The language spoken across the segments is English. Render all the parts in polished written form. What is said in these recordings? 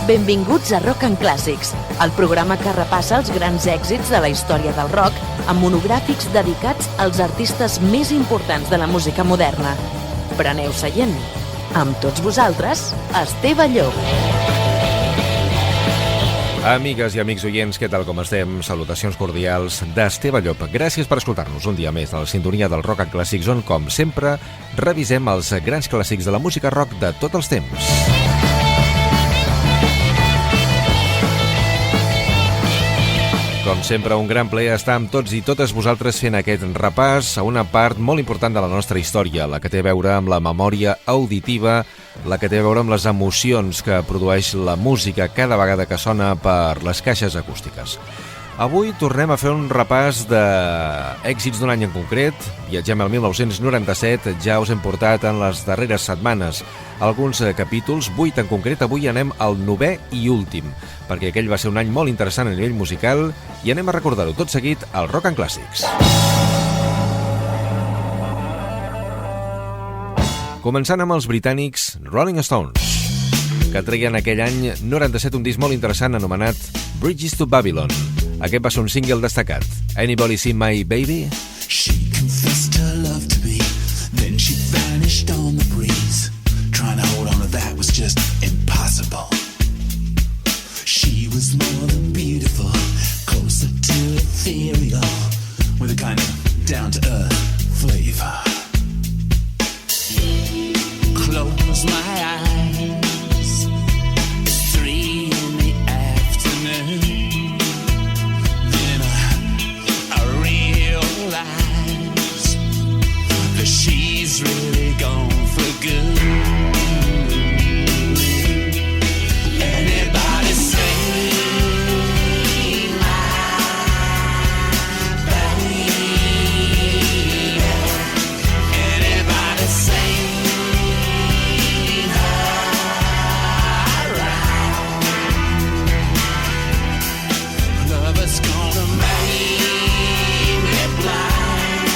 Benvinguts a Rock and Classics, el programa que repassa els grans èxits de la història del rock amb monogràfics dedicats als artistes més importants de la música moderna. Preneu seient. Amb tots vosaltres, Esteve Llop. Amigues i amics oients, què tal com estem? Salutacions cordials d'Esteve Llop. Gràcies per escoltar-nos un dia més a la sintonia del Rock and Classics, on, com sempre, revisem els grans clàssics de la música rock de tots els temps. Com sempre, un gran plaer estar amb tots i totes vosaltres fent aquest repàs a una part molt important de la nostra història, la que té a veure amb la memòria auditiva, la que té a veure amb les emocions que produeix la música cada vegada que sona per les caixes acústiques. Avui tornem a fer un repàs d'èxits d'un any en concret. Viatgem al 1997, ja us hem portat en les darreres setmanes alguns capítols, 8 en concret. Avui anem al 9è i últim, perquè aquell va ser un any molt interessant a nivell musical i anem a recordar-ho tot seguit al Rock and Classics. Començant amb els britànics Rolling Stones, que treien aquell any 97 un disc molt interessant anomenat Bridges to Babylon. Aquest va ser un single destacat. Anybody See My Baby? She confessed her love to me, then she vanished on the breeze. Trying to hold on to that was just impossible. She was more than beautiful, closer to ethereal, with a kind of down-to-earth flavor. Close my eyes, it's 3 in the afternoon. She's really gone for good. Anybody say my baby? Anybody say her right? Love is gonna make me blind.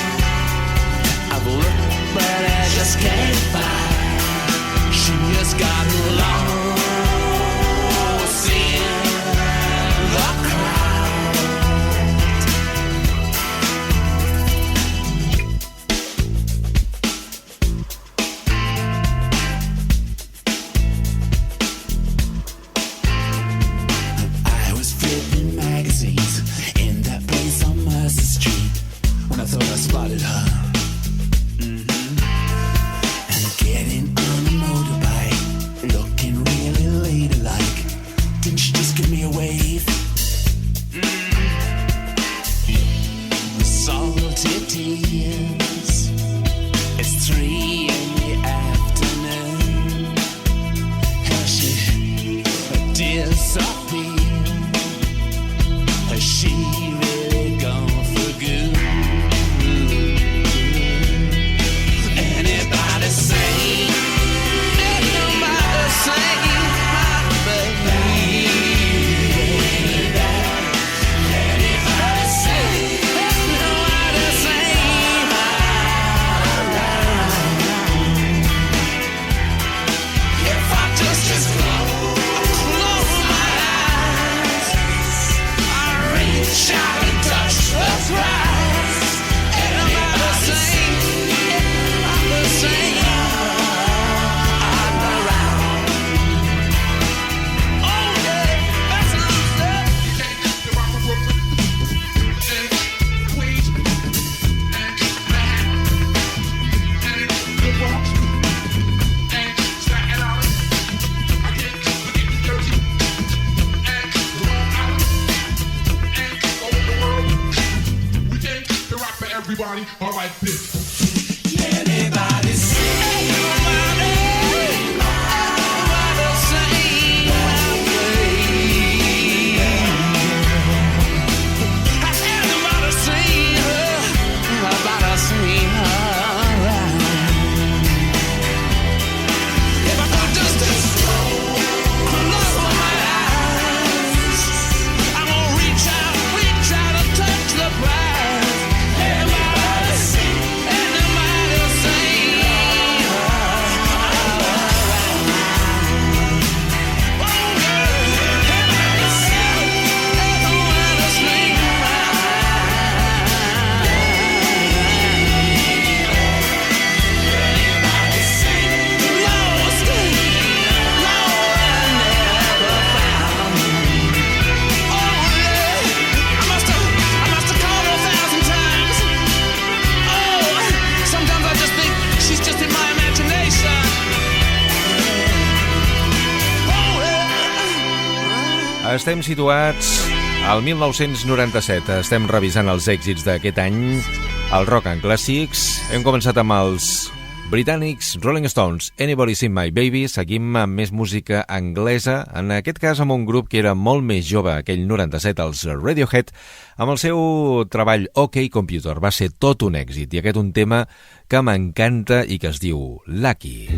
I've looked but I just can't find. She has gotten lost in the crowd. I was flipping magazines in that place on Mercer Street when I thought I spotted her. Getting on a motorbike, looking really ladylike. Didn't she just give me a wave? Salty tears. It's 3 in the afternoon. Has she disappeared? Has she really gone for good? Anybody say? Everybody, all right, this. Anybody see? Anybody see? Estem situats al 1997. Estem revisant els èxits d'aquest any, el Rock and Classics. Hem començat amb els britànics Rolling Stones, Anybody Seen My Baby. Seguim amb més música anglesa, en aquest cas amb un grup que era molt més jove, aquell 97, els Radiohead, amb el seu treball OK Computer. Va ser tot un èxit, i aquest un tema que m'encanta i que es diu Lucky.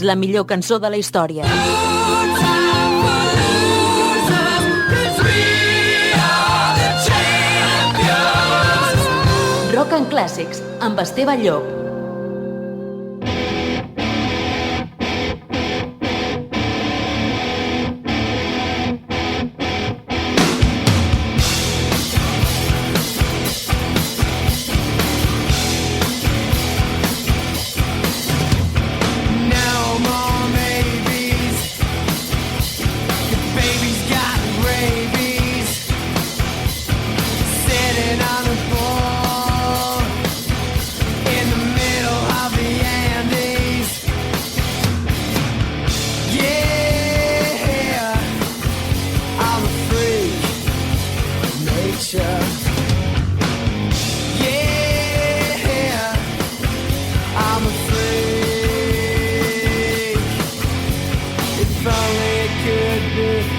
La millor cançó de la història. Rock and Classics, amb Esteve Llop. On the floor in the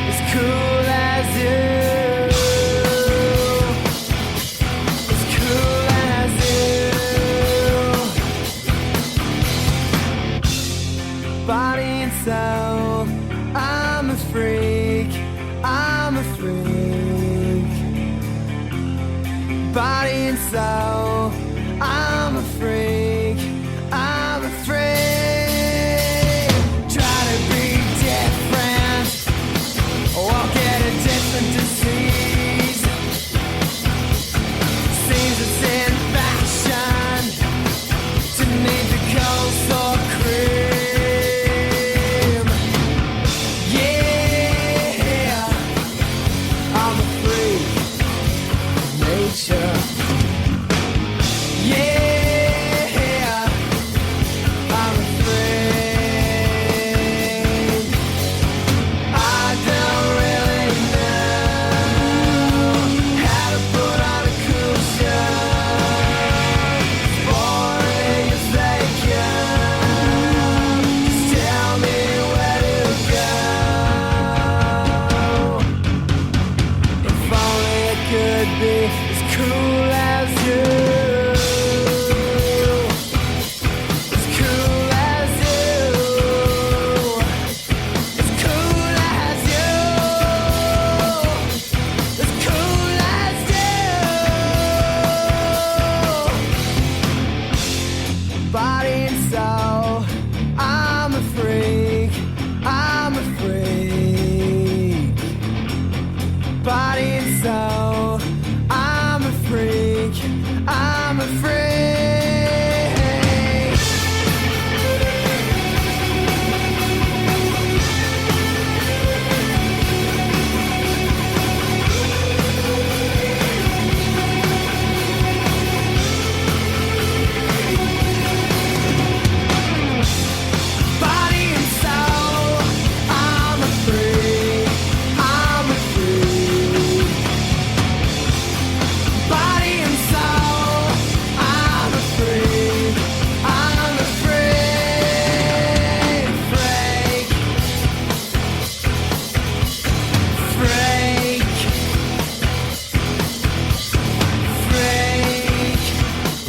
as cool as you. As cool as you. Body and soul, I'm a freak. I'm a freak. Body and soul, I'm a freak. I'm a freak. Try to be different, walk in a different disease. Seems it's in fashion to need the cold sore cream. Yeah, I'm a freak of nature. Yeah.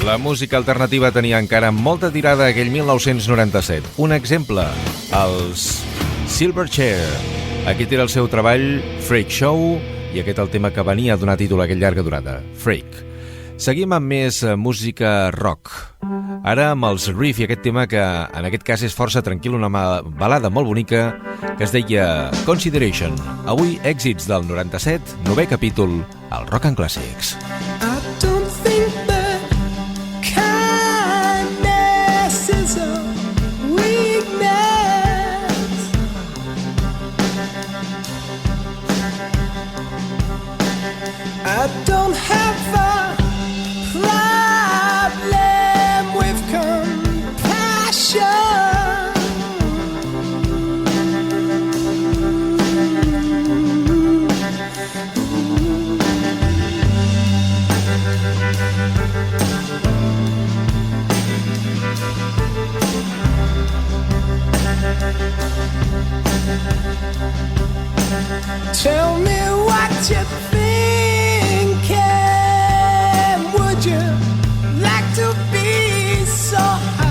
La música alternativa tenia encara molta tirada aquell 1997. Un exemple, els Silverchair. Aquí té el seu treball Freak Show i aquest el tema que venia a donar títol a aquella llarga durada, Freak. Seguim amb més música rock. Ara amb els Riff i aquest tema que en aquest cas és força tranquil, una balada molt bonica que es deia Consideration. Avui èxits del 97, 9è capítol, al Rock and Classics. I don't think that kindness is a weakness. I don't have a problem with compassion. Tell me what you thinking. Would you like to be so high?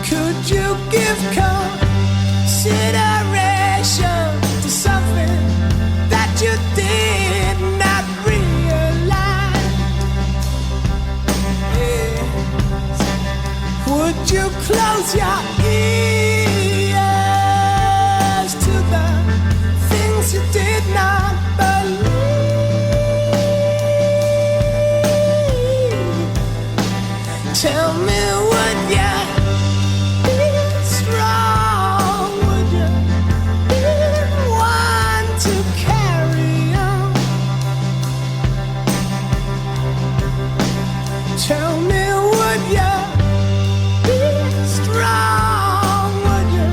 Could you give consideration to something that you did not realize? Yes. Would you close your ears to the things you did not believe? Tell me, would you be strong? Would you be one to carry on? Tell me, would you be strong? Would you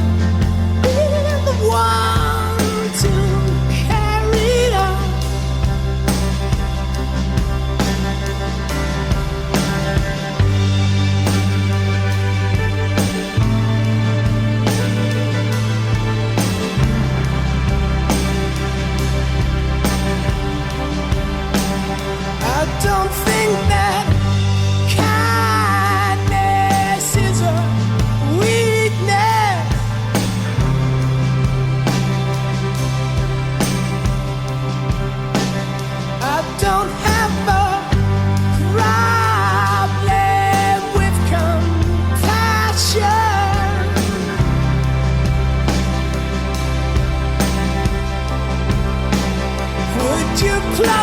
be the one to carry it on?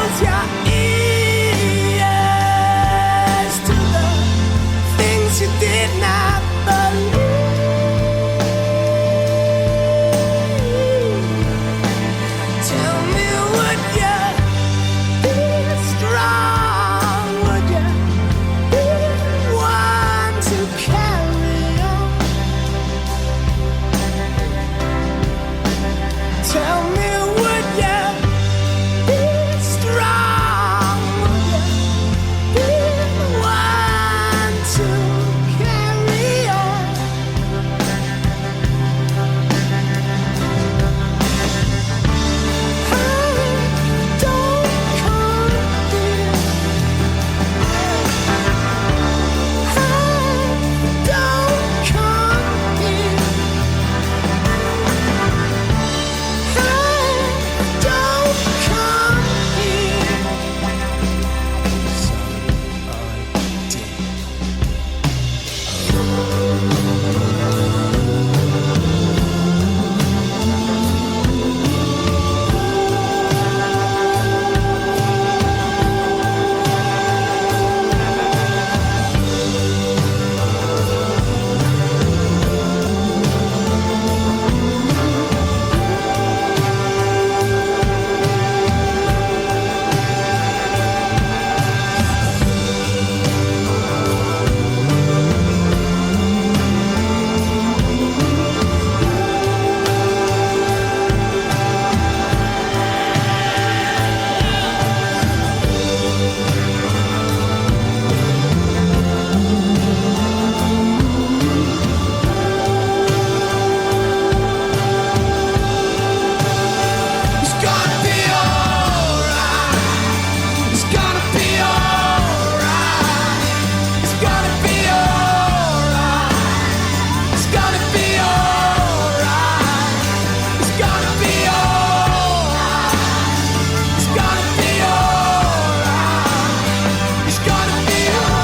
close your ears to the things you did not believe. Tell me, would you be strong? Would you be one to carry on? Tell me, would you be strong? Would you be one to carry on? I don't come here. I don't come here. I don't come here. It's gonna be alright. It's gonna be alright. It's gonna be alright. It's gonna be alright. It's gonna be alright. It's gonna be alright. It's gonna be alright.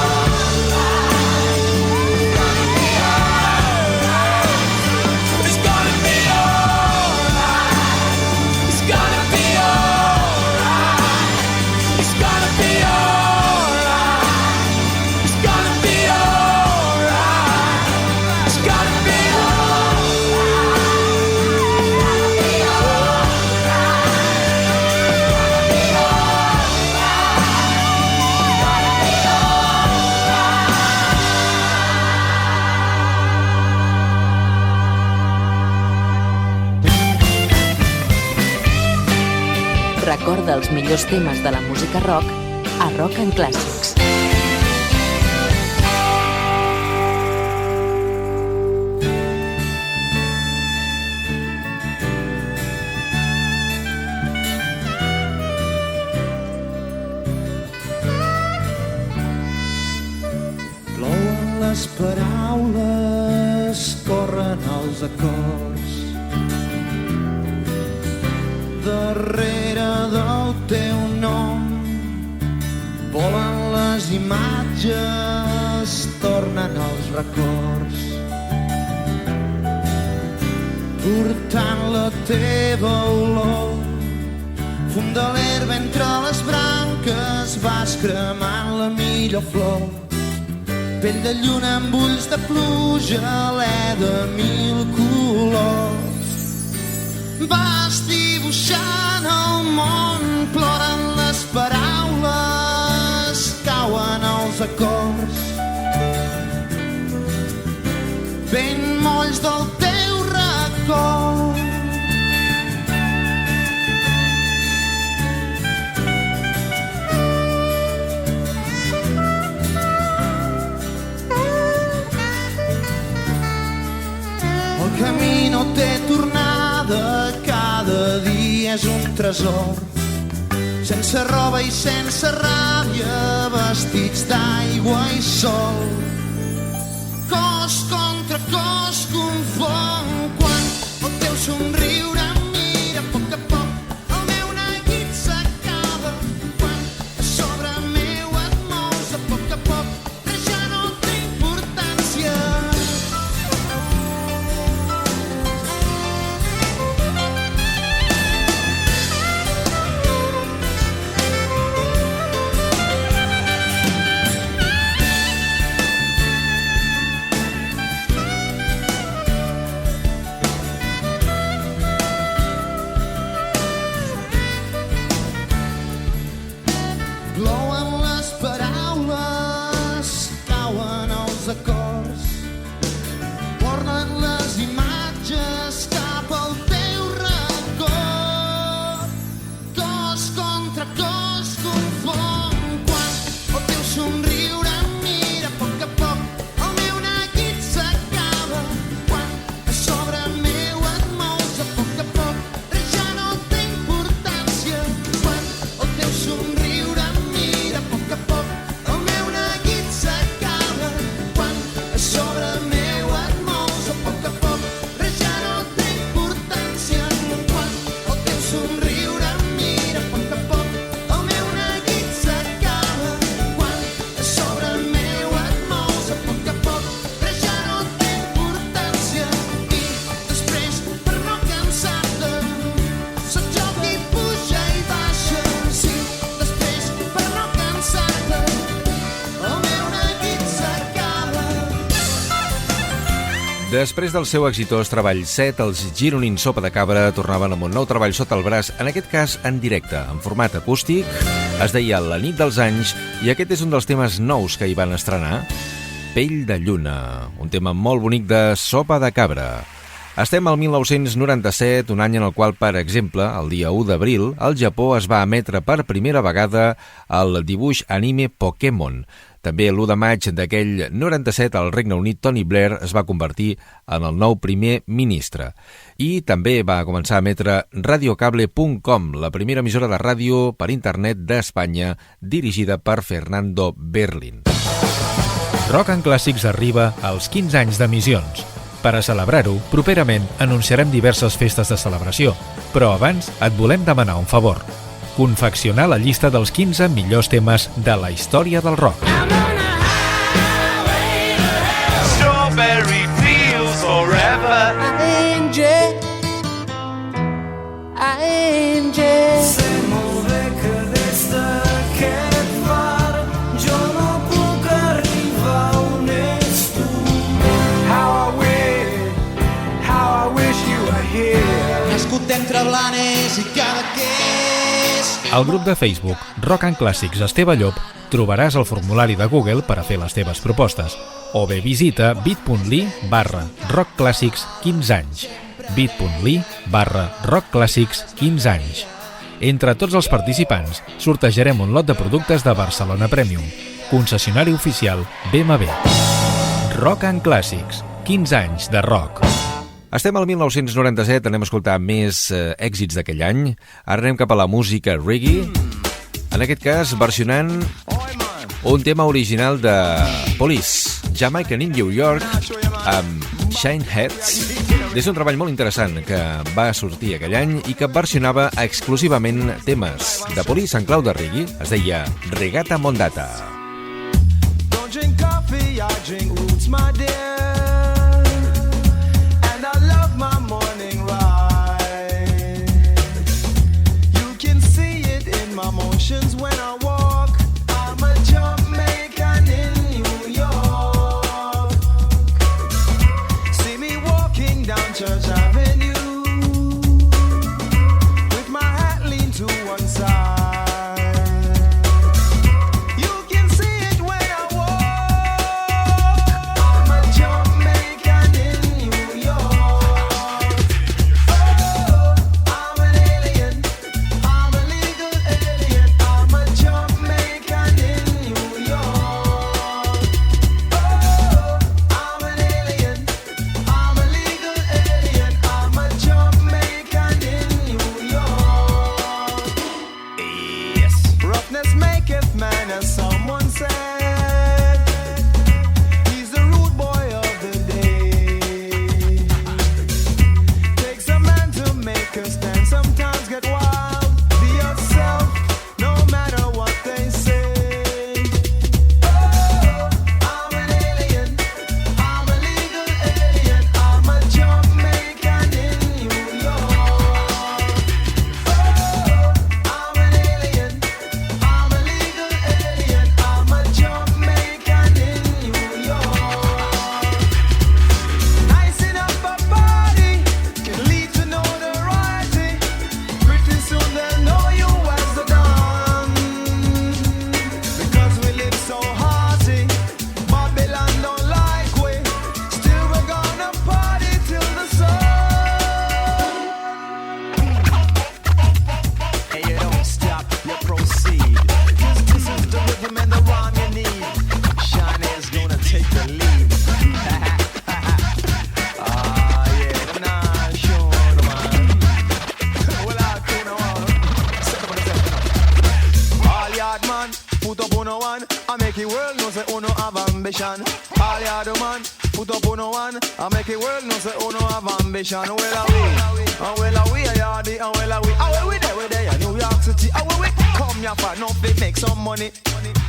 It's gonna be alright. It's gonna be alright. It's gonna be alright. It's gonna be alright. It's gonna be Recorda els millors temes de la música rock a Rock and Classics. Plouen les paraules, corren els acords. Darrere del teu nom volen les imatges, tornen els records. Portant la teva olor, fum de l'herba entre les branques, vas cremant la millor flor. Pell de lluna amb ulls de pluja, alè de mil colors. Vas dibuixant el món, ploren les paraules, cauen els acords. Ben molls del teu record. El camí no té tornada, cada dia és un tresor. Sense roba i sense ràbia, vestits d'aigua i sol. Cos contra cos confon quan el teu somriure em mira a poc el meu neguit s'acaba quan a sobre meu et mous a poc res ja no té importància. Després del seu exitós treball 7, els Gironins Sopa de Cabra tornaven amb un nou treball sota el braç, en aquest cas en directe, en format acústic. Es deia La nit dels anys i aquest és un dels temes nous que hi van estrenar, Pell de lluna, un tema molt bonic de Sopa de Cabra. Estem al 1997, un any en el qual, per exemple, el dia 1 d'abril, al Japó es va emetre per primera vegada el dibuix anime Pokémon. També l'1 de maig d'aquell 97, al Regne Unit, Tony Blair es va convertir en el nou primer ministre. I també va començar a emetre radiocable.com, la primera emissora de ràdio per internet d'Espanya, dirigida per Fernando Berlin. Rock and Classics arriba als 15 anys d'emissions. Per a celebrar-ho, properament anunciarem diverses festes de celebració, però abans et volem demanar un favor. Confeccionar la llista dels 15 millors temes de la història del rock. Strawberry fields forever. AMG. Se molt bé que des d'aquest bar jo no puc arribar on ets tu. How I wish you were here. Nascut entre blanes i Cadaqués. Al grup de Facebook Rock and Classics Esteve Llop trobaràs el formulari de Google per a fer les teves propostes o bé visita bit.ly/rockclassics 15 anys bit.ly/rockclassics 15 anys. Entre tots els participants sortejarem un lot de productes de Barcelona Premium, concessionari oficial BMW. Rock and Classics, 15 anys de rock. Estem al 1997, anem a escoltar més èxits d'aquell any. Ara anem cap a la música reggae, en aquest cas versionant un tema original de Police, Jamaican in New York, amb Shineheads. És un treball molt interessant que va sortir aquell any i que versionava exclusivament temes de Police en clau de reggae. Es deia Regata Mondata. Don't drink coffee, I drink roots, my dear. And I love my morning ride. You can see it in my motions when I walk. I'm a Jamaican in New York. See me walking down Church Avenue with my hat leaned to one side. You can see it when I walk. I'm a Jamaican in New York. Oh, I'm an alien. I'm a legal alien. I'm a Jamaican in New York. Oh, I'm an alien. I'm a legal alien. I'm a Jamaican in New York. Yes. Roughness maketh man, as someone said. He's the rude boy of the day. Takes a man to make a stand. Sometimes get wild. Be yourself, no matter what they say. Oh, I'm an alien. I'm a legal alien. I'm a Jamaican in New York. Oh, I'm an alien. I'm a legal alien. I'm a Jamaican in New York. Nice enough a body can lead to notoriety. Pretty soon they'll know you as the Don. Because we live so hearty, Babylon don't like we. Still we're gonna party till the sun. Hey, you don't stop, you proceed. 'Cause this is the rhythm and the rhyme you need. Shine is gonna take the lead. Ah, yeah, them not sure, man. Well, I don't know. All yard man, put up on one. I make it world know say uno have ambition. All yard man, put up on one. I make it world know say uno have ambition. Well, we, a yardy, and well, we there, New York City. We come here for no they make some money.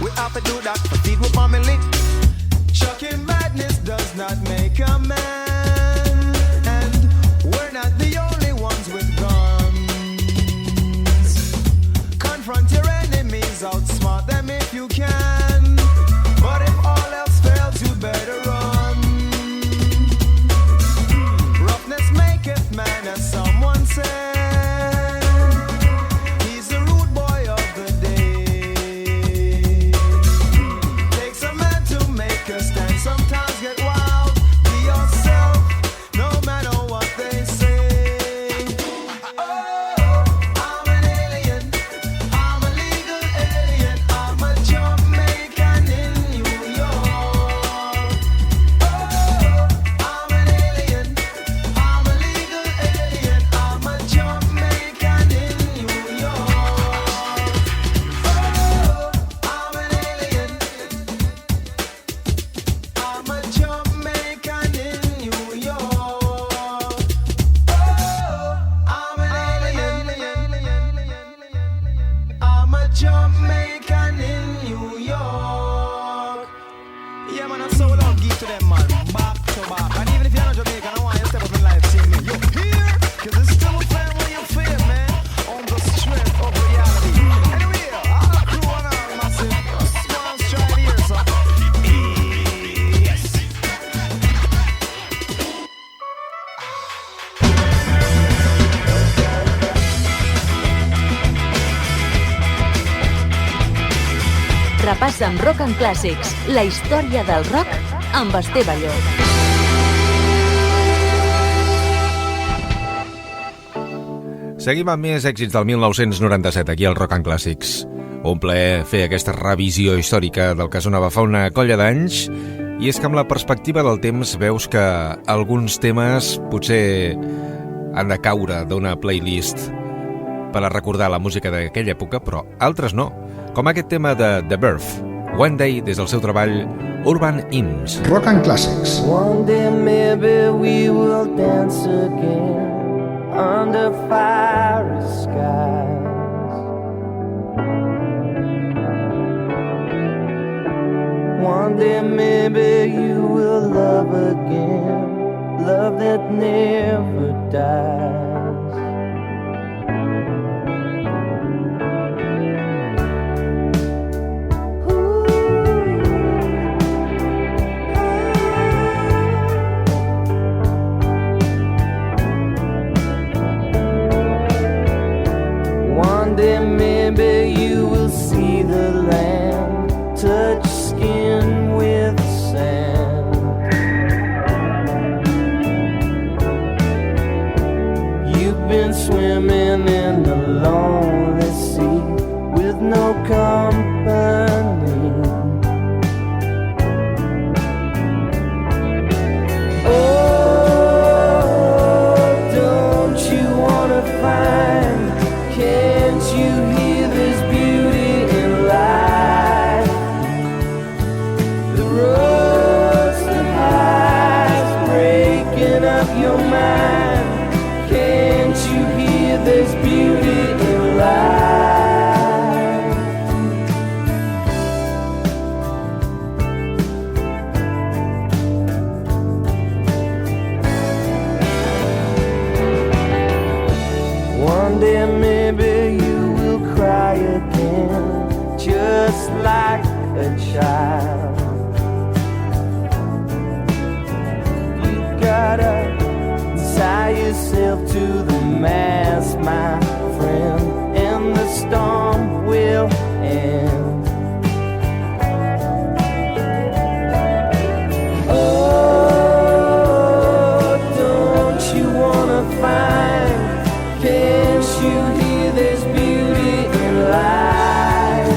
We have to do that to feed with family. Shocking madness does not make a man, and we're not the only ones with guns. Confront your enemies, outsmart them if you can. But if all else fails, you better run. repassa amb Rock and Classics, la història del rock amb Esteve Llop. Seguim amb més èxits del 1997 aquí al Rock and Classics. Un plaer fer aquesta revisió històrica del que sonava fa una colla d'anys, i és que amb la perspectiva del temps veus que alguns temes potser han de caure d'una playlist per a recordar la música d'aquella època, però altres no, com aquest tema de The Birth, One Day, des del seu treball Urban Hymns. Rock and Classics. One day maybe we will dance again under fiery skies. One day maybe you will love again, love that never dies. One day maybe you will see the land, touch skin with sand. You've been swimming in the lonely sea with no company. Oh, don't you wanna find, can't you hear this beauty in life? The roads, the highs, breaking up your mind. Can't you hear this beauty in life? One day maybe you will cry again, just like a child. You gotta tie yourself to the mast, my friend, and the storm will end. Oh, don't you wanna find, can't you hear this beauty in life?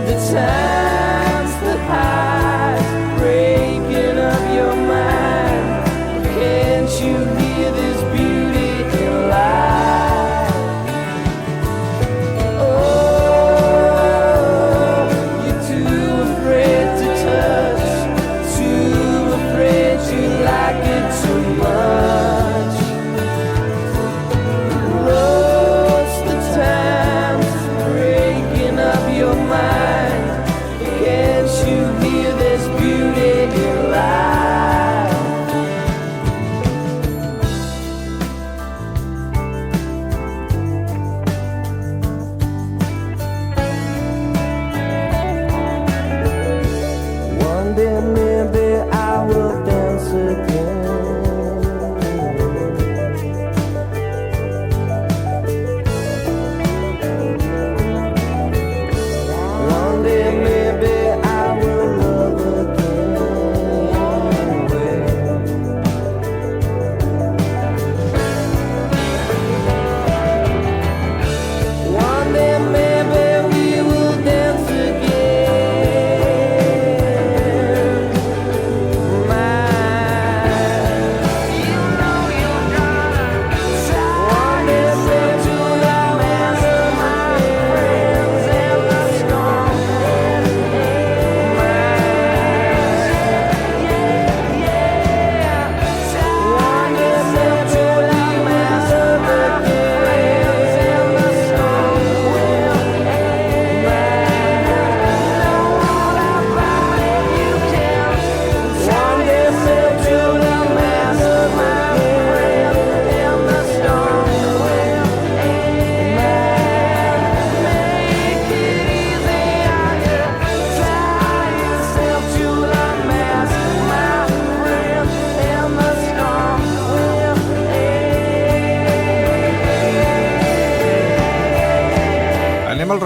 The times, the highs, breaking up your mind. Can't you hear this beauty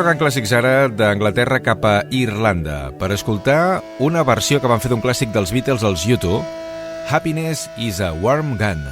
Rock and Clàssics ara d'Anglaterra cap a Irlanda per escoltar una versió que van fer d'un clàssic dels Beatles, els U2, Happiness is a Warm Gun.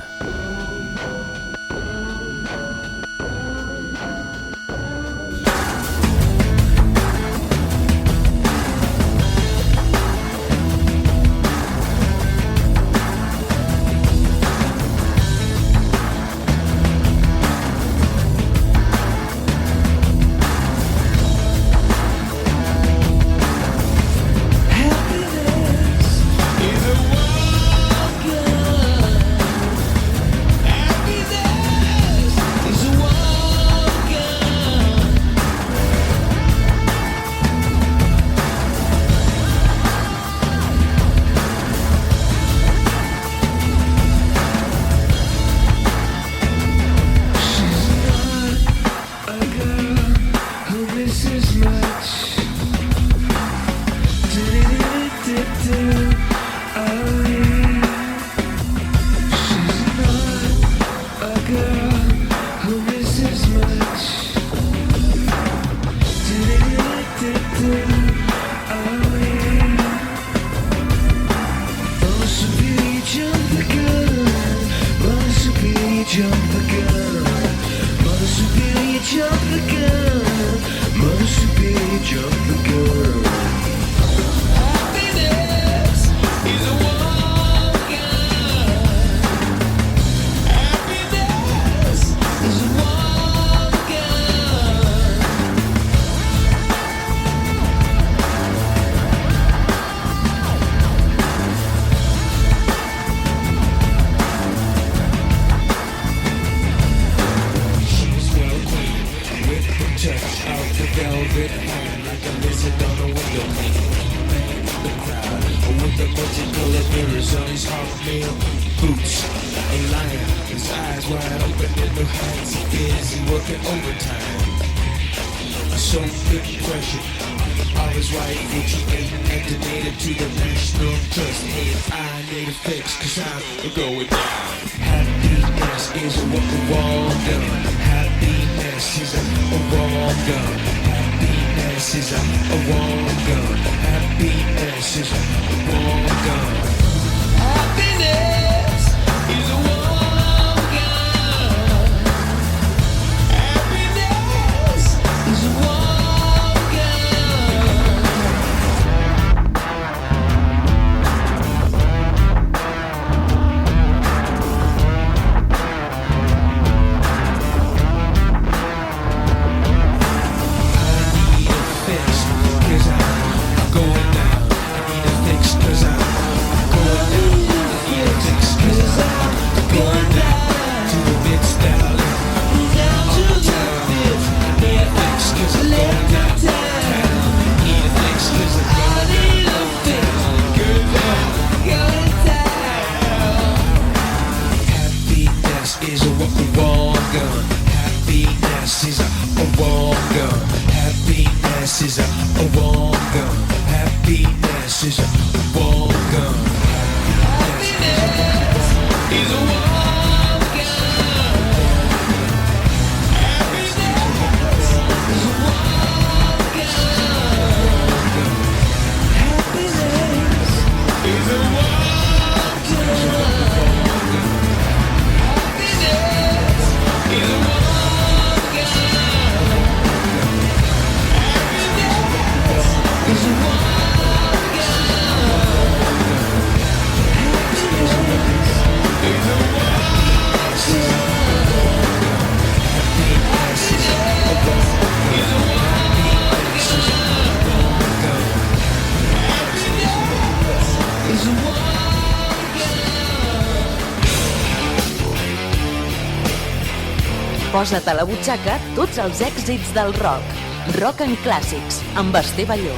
Posa't a la butxaca tots els èxits del rock. Rock and Clàssics, amb Esteve Balló.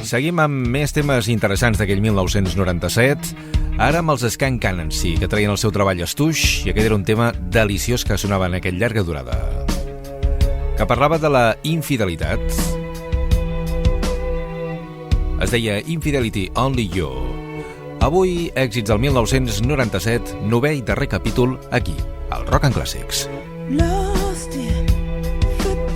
Seguim amb més temes interessants d'aquell 1997, ara amb els Skunk Anansie, que traien el seu treball Estuix, i aquest era un tema deliciós que sonava en aquella llarga durada, que parlava de la infidelitat. Es deia Infidelity Only You. Avui, èxits del 1997, novè i darrer capítol, aquí, al Rock and Classics. Lost in the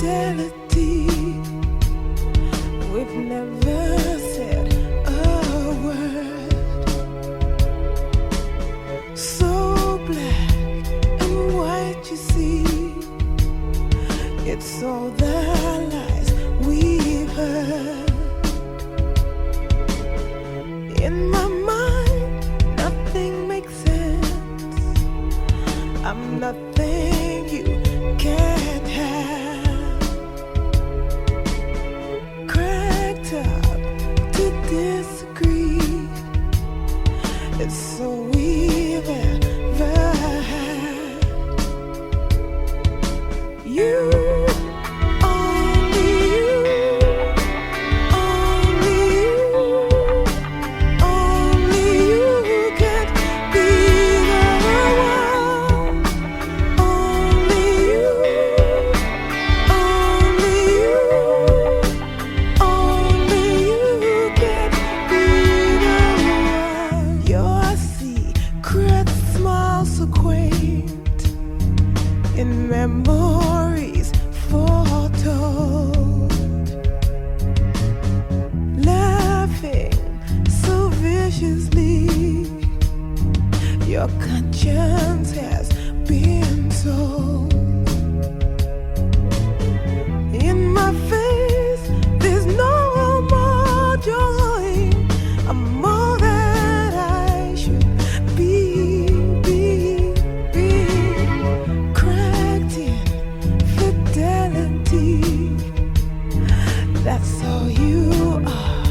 I'm nothing you can't have. Cracked up to disagree. It's so we've ever had. You. Memories foretold, laughing so viciously. Your conscience has been sold. In my face, there's no more joy. I'm more than I should be. That's all you are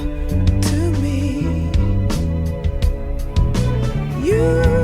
to me. You.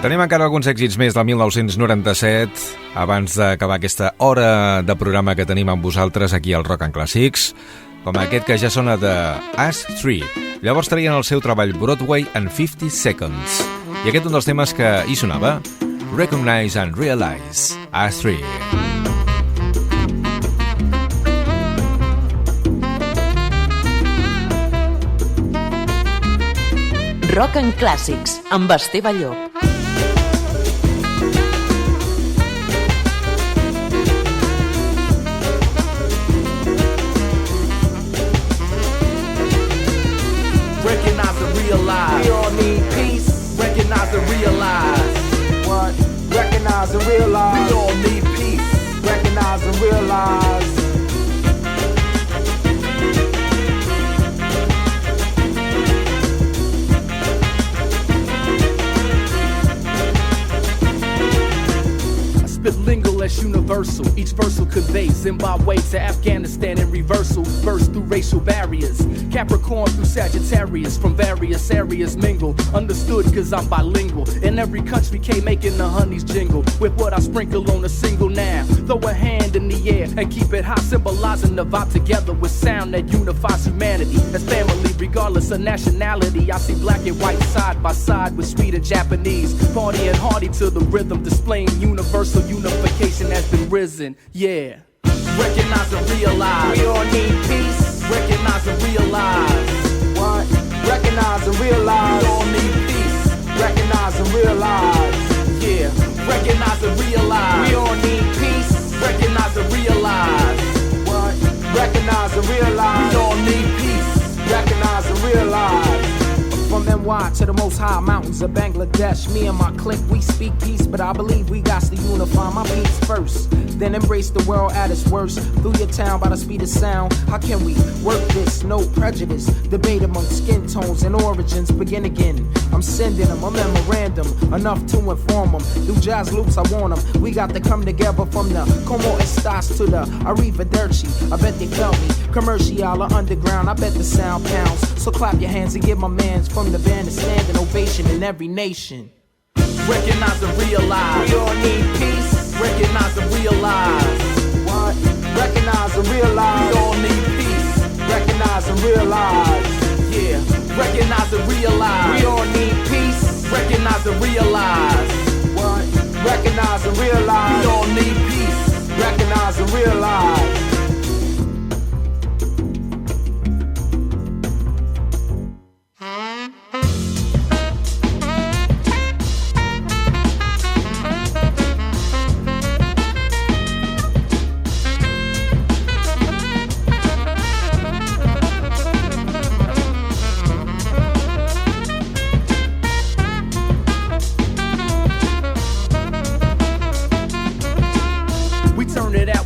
Tenim encara alguns èxits més del 1997 abans d'acabar aquesta hora de programa que tenim amb vosaltres aquí al Rock and Classics, com aquest que ja sona de Ask 3. Llavors traien el seu treball Broadway en 50 Seconds. I aquest un dels temes que hi sonava, Recognize and Realize, Ask 3. Rock and Clàssics, amb Esteve Llop. Recognize and realize. We all need peace. Recognize and realize. What? Recognize and realize. We all need peace. Recognize and realize. Spit lingo less universal. Each verse will convey Zimbabwe to Afghanistan in reversal. Burst through racial barriers. Capricorn through Sagittarius. From various areas mingle. Understood cause I'm bilingual. In every country came making the honeys jingle. With what I sprinkle on a single now. Throw a hand in the air and keep it high. Symbolizing the vibe together with sound that unifies humanity. As family regardless of nationality. I see black and white side by side with sweet and Japanese. Partying hardy to the rhythm. Displaying universal unification has been risen, yeah. Recognize and realize. We all need peace. Recognize and realize. What? Recognize and realize. We all need peace. Recognize and realize. Yeah. Recognize and realize. We all need peace. Recognize and realize. What? Recognize and realize. We all need peace. Recognize and realize. From NY to the most high mountains of Bangladesh, me and my clique, we speak peace, but I believe we got to unify my peace first. Then embrace the world at its worst. Through your town by the speed of sound. How can we work this? No prejudice. Debate among skin tones and origins. Begin again. I'm sending them a memorandum, enough to inform them. Through jazz loops I want them. We got to come together from the Como Estas to the Arrivederci. I bet they felt me. Commercial or underground, I bet the sound pounds. So clap your hands and give my mans from the band a standing ovation in every nation. Recognize and realize. We all need peace. Recognize and realize. What? Recognize and realize. We all need peace. Recognize and realize. Yeah. Recognize and realize. We all need peace. Recognize and realize. What? Recognize and realize. We all need peace. Recognize and realize.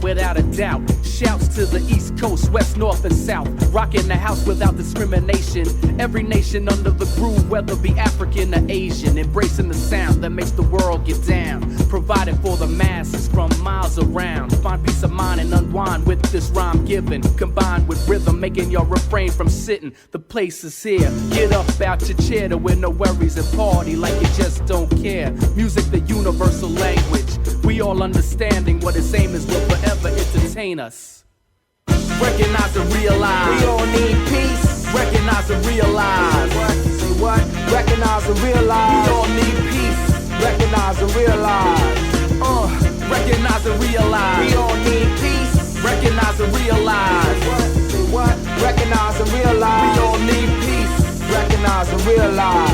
Without a doubt, shouts to the East Coast, West, North, and South. Rocking the house without discrimination. Every nation under the groove, whether be African or Asian. Embracing the sound that makes the world get down. Provided for the masses from miles around. Find peace of mind and unwind with this rhyme given. Combined with rhythm, making your refrain from sitting. The place is here. Get up out your chair to win no worries and party like you just don't care. Music, the universal language. We all understanding what its aim is will forever entertain us. Recognize and realize. We all need peace. Recognize and realize. What? Say what? Recognize and realize. We all need peace. Recognize and realize. Recognize and realize. We all need peace. Recognize and realize. What? Say what? Recognize and realize. We all need peace. Recognize and realize.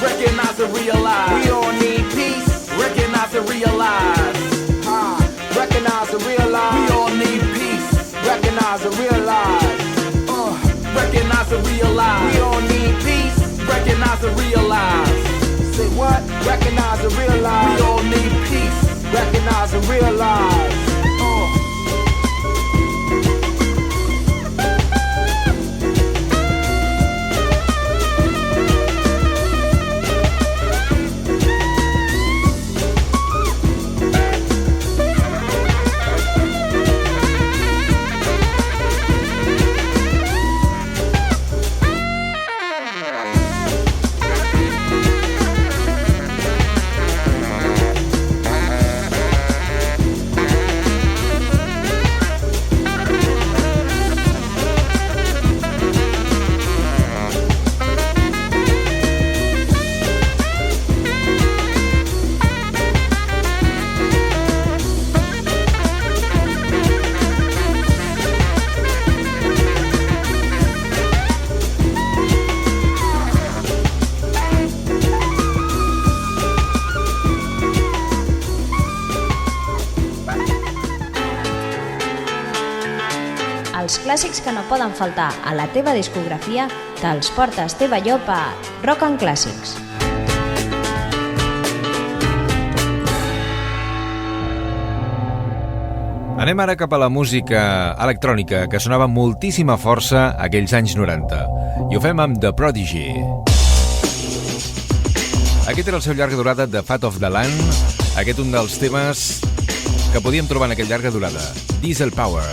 Recognize and realize. We all need peace. Recognize and realize. Recognize and realize. We all need peace. Recognize and realize. Recognize and realize. We all need peace. Recognize and realize. Say what? Recognize and realize. We all need peace. Recognize and realize. els clàssics que no poden faltar a la teva discografia te'ls porta Esteve Llop a Rock and Classics. Anem ara cap a la música electrònica que sonava amb moltíssima força aquells anys 90. I ho fem amb The Prodigy. Aquest era el seu llarga durada de Fat of the Land, aquest un dels temes que podíem trobar en aquella llarga durada, Diesel Power.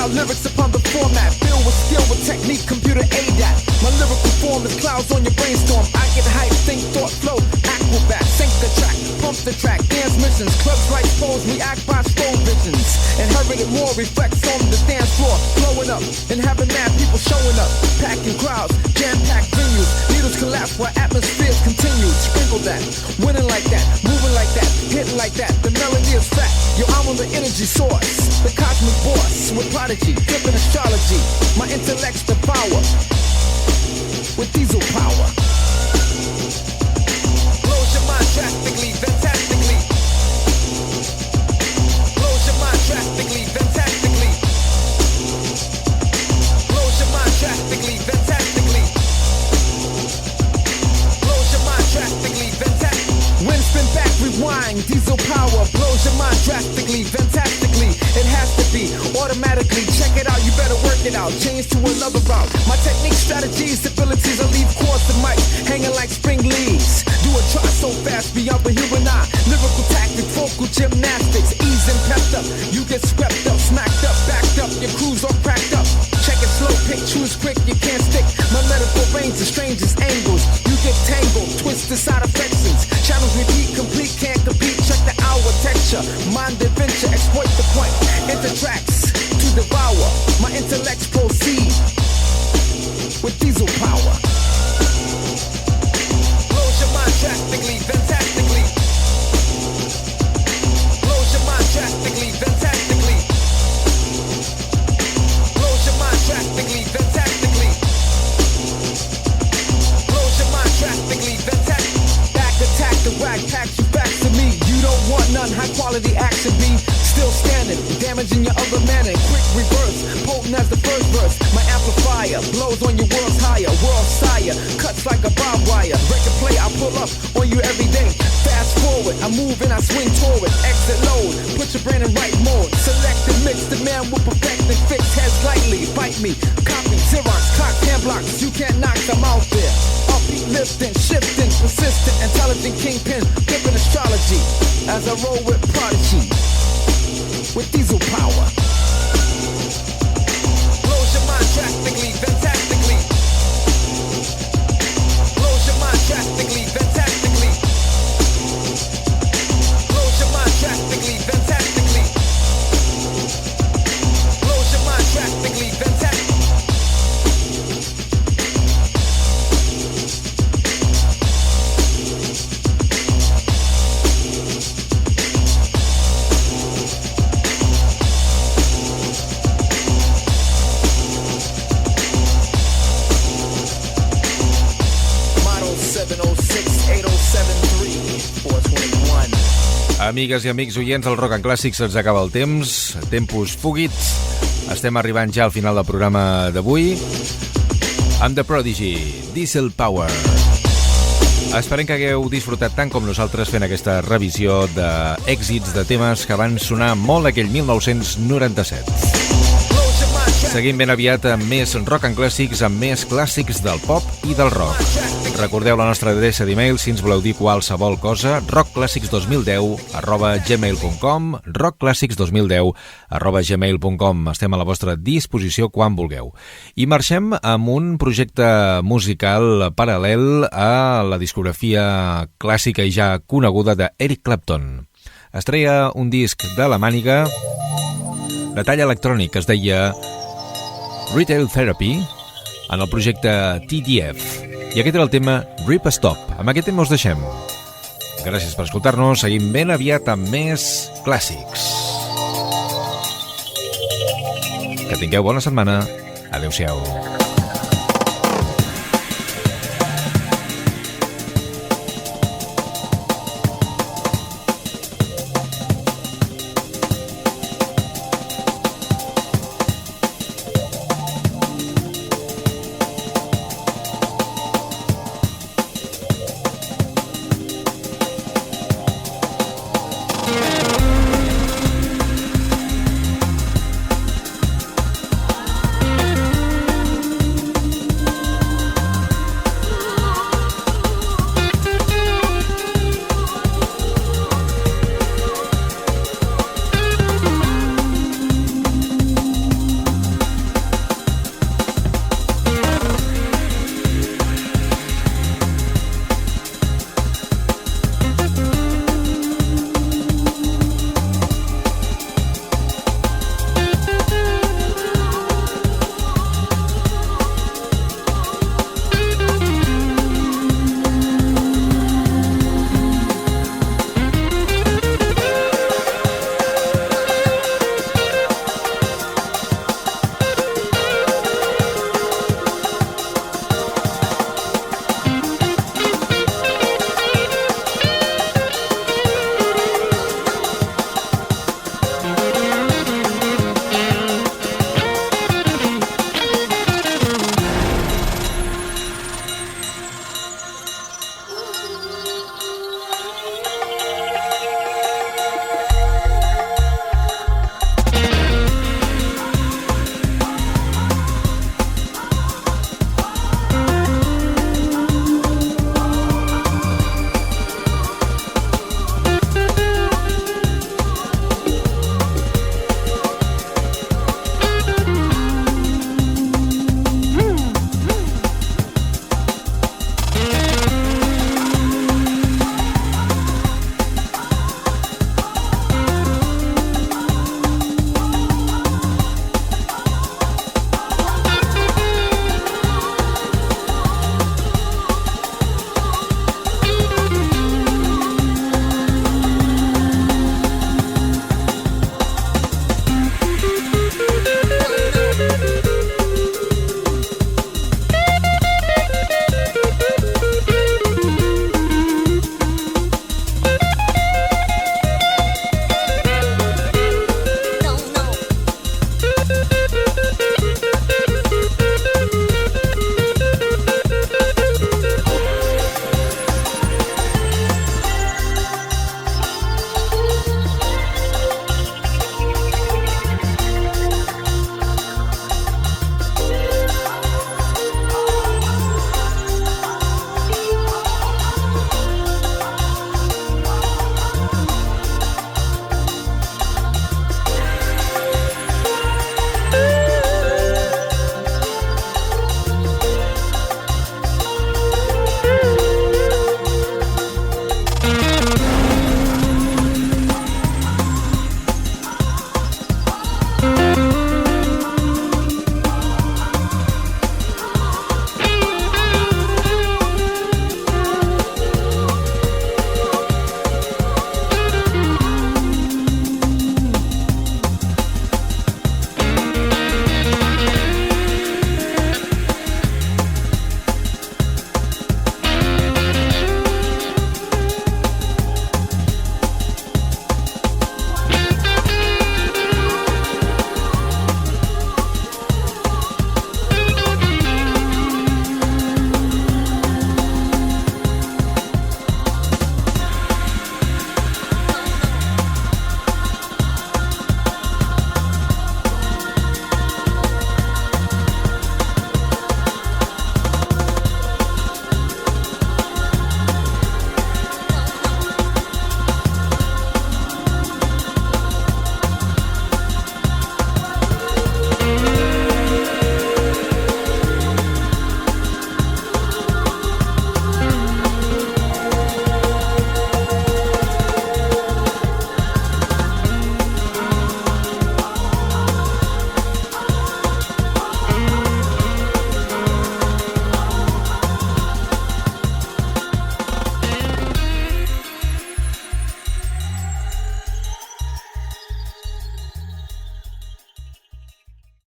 Lyrics upon the format, filled with skill with technique, computer ADAT. My lyrical form is clouds on your brainstorm. I get hype, think, thought, flow, acrobat, sync the track, pump the track, dance missions, clubs like pros, react by slow visions. Inherited more reflects on the dance floor, blowing up and having mad people showing up, packing crowds, jam-packed venues. Needles collapse while atmospheres continue. Sprinkle that, winning like that, moving like that, hitting like that. The melody is fat. Yo, I'm on the energy source, the cosmic boss with prodigy, flipping astrology. My intellect's the power with diesel power. Blows your mind drastically, fantastically. Blows your mind drastically, fantastically. Blows your mind drastically, fantastically. Blows your mind drastically, fantastically. Wind spin back, rewind, diesel power. Blows your mind drastically, fantastically. It has to be automatically. Check it out, you better work it out. Change to another route. My technique, strategies, abilities, I leave course the mic hanging like spring leaves. Do a try so fast beyond the here and I. Lyrical tactics, vocal gymnastics, ease and pepped up. You get swept up, smacked up, backed up. Your crew's all cracked up. Check it slow, pick, choose quick, you can't stick. My metaphor range the strangest angles. You get tangled, twisted side affections. Channels repeat, complete, can't compete. Check the hour texture, mind adventure, exploit the point. Enter tracks to devour. My intellects proceed with diesel power. Blows your mind drastically, fantastically. Blows your mind drastically, fantastically. Blows your mind drastically, fantastically. Blows your mind drastically, fantastically. Back attack, the whack packs you back to me. You don't want none, high quality action be still standing, damaging your other manner. Quick reverse, potent as the first verse. My amplifier blows on your world's higher, world sire, cuts like a barbed wire. Record play, I pull up on you every day. Fast forward, I move and I swing toward. Exit load, put your brain in right mode. Select and mix, the man will perfect and fix. Heads lightly, bite me, copy, Xerox, clock, 10 blocks. You can't knock them out there. Upbeat, lifting, shifting, persistent, intelligent kingpin, flipping astrology. As I roll with prodigy, with diesel power. Blows your mind drastically, fantastically. Blows your mind drastically, fantastically. Blows your mind drastically, fantastically. Blows your mind drastically, fantastically. Amigues i amics oients del Rock and Classics, se'ns acaba el temps, tempos fugits. Estem arribant ja al final del programa d'avui amb The Prodigy, Diesel Power. Esperem que hagueu disfrutat tant com nosaltres fent aquesta revisió d'èxits de temes que van sonar molt aquell 1997. Seguim ben aviat amb més Rock and Classics, amb més clàssics del pop i del rock. Recordeu la nostra adreça d'e-mail si ens voleu dir qualsevol cosa, rockclassics2010@gmail.com, rockclassics2010@gmail.com. Estem a la vostra disposició quan vulgueu. I marxem amb un projecte musical paral·lel a la discografia clàssica i ja coneguda d'Eric Clapton. Es treia un disc de la màniga de tall electrònic que es deia Retail Therapy en el projecte TDF. I aquest era el tema Rip Stop. Amb aquest tema us deixem. Gràcies per escoltar-nos. Seguim ben aviat amb més clàssics. Que tingueu bona setmana. Adéu-siau.